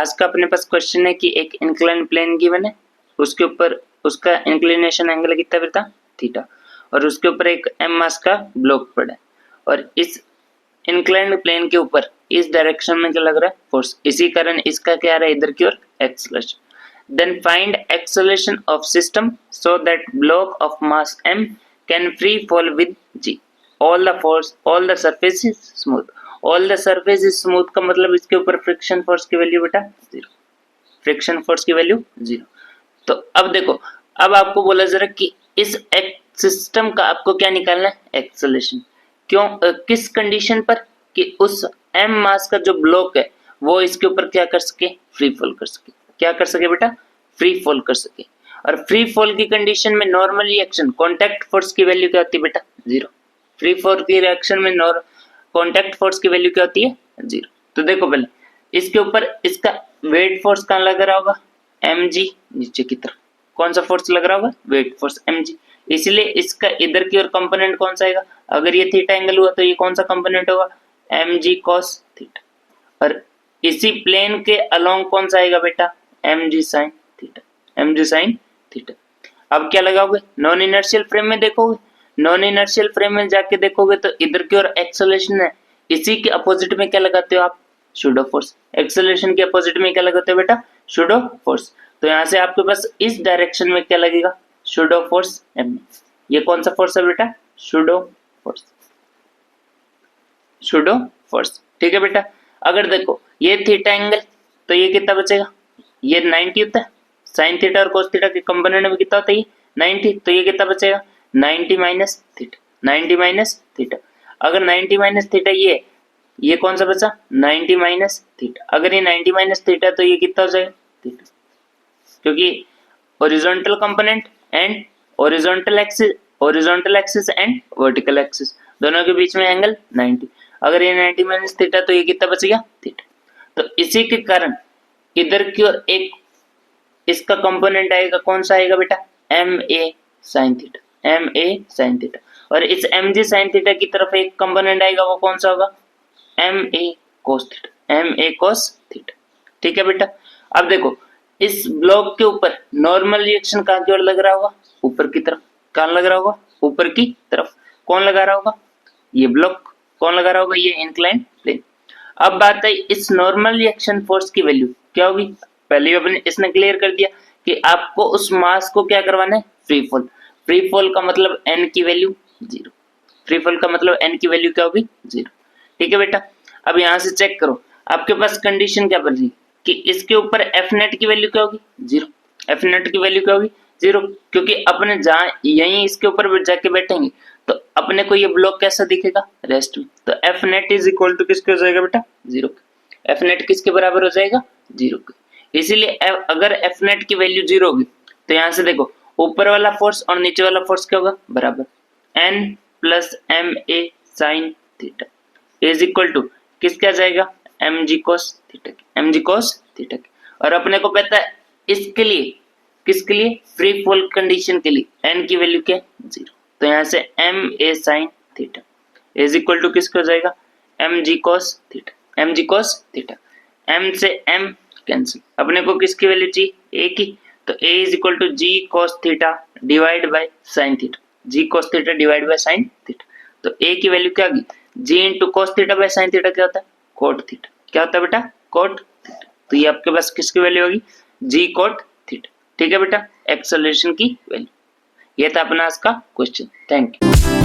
आज का अपने पास क्वेश्चन है कि एक इंक्लाइन प्लेन गिवन है, उसके ऊपर उसका इंक्लिनेशन एंगल कितना बेटा थीटा, और उसके ऊपर एक m मास का ब्लॉक पड़ा है, और इस इंक्लाइंड प्लेन के ऊपर इस डायरेक्शन में क्या लग रहा है फोर्स, इसी कारण इसका क्या आ रहा है इधर की ओर acceleration. Then find acceleration of system so that block of mass m can free fall with g, all the surface is smooth. All the surface is smooth का मतलब इसके ऊपर फ्रिक्शन फोर्स की वैल्यू बेटा 0, फ्रिक्शन फोर्स की value 0। तो अब देखो, अब आपको बोला जरा कि इस सिस्टम का आपको क्या निकालना है एक्सेलरेशन, क्यों किस कंडीशन पर कि उस m मास का जो ब्लॉक है वो इसके ऊपर क्या कर सके फ्री फॉल कर सके, क्या कर सके बेटा फ्री फॉल कर सके। और फ्री फॉल की कंडीशन में नॉर्मल रिएक्शन कांटेक्ट फोर्स की वैल्यू क्या होती है बेटा 0। फ्री फॉल की रिएक्शन में कांटेक्ट फोर्स की वैल्यू क्या होती है 0। तो देखो पहले इसके ऊपर इसका वेट फोर्स कहाँ लग रहा होगा mg, नीचे की तरफ कौन सा फोर्स लग रहा होगा वेट फोर्स mg, इसलिए इसका इधर की ओर कंपोनेंट कौन सा आएगा, अगर ये थीटा एंगल हुआ तो ये कौन सा कंपोनेंट होगा mg cos थीटा, और इसी प्लेन के अलोंग कौन सा आएगा बेटा mg sin theta, mg sin theta. अब क्या लगाओगे नॉन इनर्शियल फ्रेम में देखोगे, नॉन इनर्शियल फ्रेम में जाके देखोगे तो इधर की ओर एक्सेलरेशन है, इसी के अपोजिट में क्या लगाते हो आप सूडो फोर्स, एक्सेलरेशन के अपोजिट में क्या लगाते हो बेटा सूडो फोर्स। तो यहाँ से आपके पास इस डायरेक्शन में क्या लगेगा सूडो फोर्स m, ये कौन सा फोर्स है बेटा सूडो फोर्स, सूडो फोर्स। ठीक है बेटा, अगर देखो ये थीटा एंगल तो ये कितना बचेगा, ये 90 होता है, साइन थीटा और कोस थीटा के कंपोनेंट में कितना होता है ये 90, तो ये कितना बचेगा 90 माइनस थीटा, 90 माइनस थीटा। अगर 90 माइनस थीटा ये कौन सा बचा 90 माइनस थीटा, अगर ये 90 माइनस थीटा तो ये कितना हो जाएगा थीटा, क्योंकि horizontal component and horizontal axis and vertical axis दोनों के बीच में एंगल 90, अगर ये 90 माइनस थीटा तो ये कितना बच गया थीटा। तो इसी के कारण इधर की ओर एक इसका कंपोनेंट आएगा कौन सा आएगा बेटा ma sin theta, ma sin theta, और इस mg sin थीटा की तरफ एक कंपोनेंट आएगा वो कौन सा होगा ma cos theta, ma cos theta. ठीक है बेटा, अब देखो इस ब्लॉक के ऊपर नॉर्मल रिएक्शन कहाँ की ओर लग रहा होगा ऊपर की तरफ, कहाँ लग रहा होगा ऊपर की तरफ, कौन लगा रहा होगा ये ब्लॉक, कौन लगा रहा होगा ये इंक्लाइंड प्लेन। अब बात है इस नॉर्मल रिएक्शन फोर्स की वैल्यू क्या होगी, पहले अपने इसने क्लियर कर दिया कि आपको उस मास को क्या करवाना है फ्री फॉल, फ्री फॉल का मतलब n की वैल्यू 0, फ्री फॉल का मतलब n की वैल्यू क्या होगी 0। ठीक है बेटा, अब यहाँ से चेक करो आपके पास कंडीशन क्या बन रही कि इसके ऊपर एफ नेट की वैल्यू क्या होगी 0, एफ नेट की वैल्यू क्या होगी 0, क्योंकि अपने जहाँ यहीं इसके ऊपर जाके बैठेंगे तो अपने को ये ब्लॉक कैसा दिखेगा रेस्ट में, तो F net is equal to किसके हो जाएगा बेटा 0, एफ नेट किसके बराबर हो जाएगा 0 के। इसीलिए अगर एफ नेट की वैल्यू 0 होगी तो यहाँ से देखो ऊपर वाला फोर्स और नीचे वाला फोर्स क्या होगा बराबर n plus ma sin theta is equal to किसके आ जाएगा mg cos थीटा के, mg cos थीटा के। और अपने को पता है इसके लिए किसके लिए फ्री फॉल कंडीशन के लिए n की वैल्यू क्या 0, तो यहाँ से ma sin theta is equal to किसके हो जाएगा mg cos theta, mg cos theta. m से m कैंसिल, अपने को किसकी वैल्यू चाहिए a की, तो a is equal to g cos theta divide by sin theta, g cos theta divide by sin theta. तो a की वैल्यू क्या आ गई g into cos theta by sin theta क्या होता है cot थीटा, क्या होता है बेटा cot थीटा। तो ये आपके पास किसकी वैल्यू होगी g cot थीटा। ठीक है बेटा, एक्सेलरेशन की वैल्यू। ये था अपना आज का क्वेश्चन। Thank you.